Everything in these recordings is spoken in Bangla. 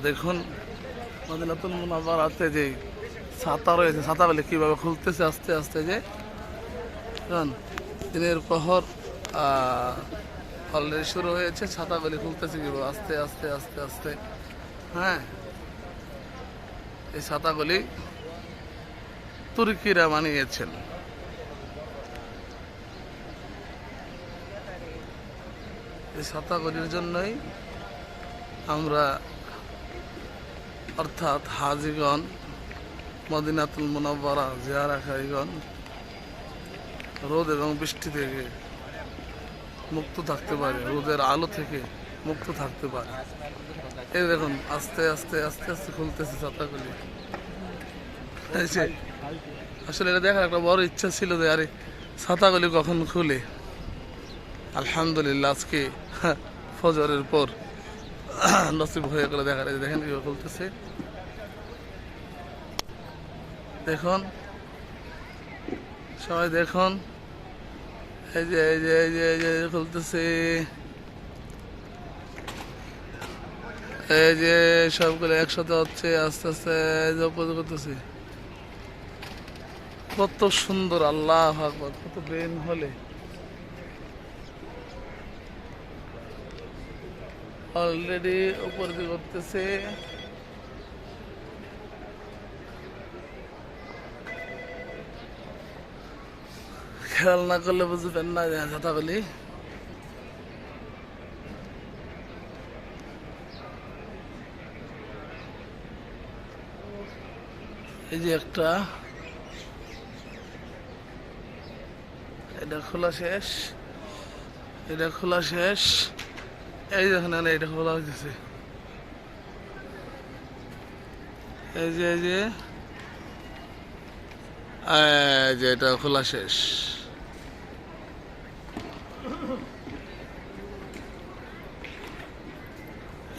দেখুন মদিনাতুল মুনাওয়ারাতে যে ছাতা রয়েছে, ছাতাগুলি কীভাবে খুলতেছে আস্তে আস্তে। যে দিনের প্রহর অলরেডি শুরু হয়েছে, ছাতাগুলি খুলতেছে কীভাবে আস্তে আস্তে আস্তে আস্তে। হ্যাঁ, এই ছাতাগুলি তুর্কিরা বানিয়েছেন। এই ছাতাগুলির জন্যই আমরা অর্থাৎ হাজিগণ মদিনাতুল মুনাওয়ারা জিয়ারাকারীগণ রোদ এবং বৃষ্টি থেকে মুক্ত থাকতে পারে, রোদের আলো থেকে মুক্ত থাকতে পারে। এই দেখুন আস্তে আস্তে আস্তে আস্তে খুলতেছে ছাতাগুলি। আসলে এটা দেখার একটা বড় ইচ্ছা ছিল যে আরে ছাতাগুলি কখন খুলে। আলহামদুলিল্লাহ আজকে ফজরের পর নসিব হয়ে গেলে দেখা যায়। দেখেন কীভাবে খুলতেছে, দেখুন সবাই দেখুন। এই যে এই যে এই যে এই যে খুলতেছে, এই যে সবগুলো একসাথে হচ্ছে আস্তে আস্তে করতেছে। কত সুন্দর, আল্লাহু আকবার, কত ব্রেন হলে অলরেডি উপর দিয়ে করতেছে। খেয়াল না করলে বুঝবেন না ছাতাগুলি। এই যে একটা, এটা খোলা শেষ, এটা খোলা শেষ। এই দেখেন এটা খোলা হয়েছে। এই যে এই যে এটা খোলা শেষ।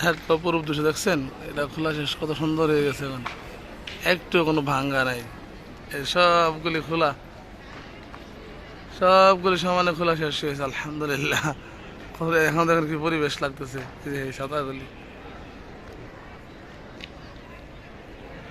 হ্যাঁ, পুরুপ দৃশ্য দেখছেন, এটা খোলা শেষ। কত সুন্দর হয়ে গেছে, এখন একটু কোনো ভাঙ্গা নাই। এই সবগুলি খোলা, সবগুলি সমানে খোলা শেষ হয়েছে। আলহামদুলিল্লাহ। এখন দেখেন কি পরিবেশ লাগতেছে এই ছাতাগুলি।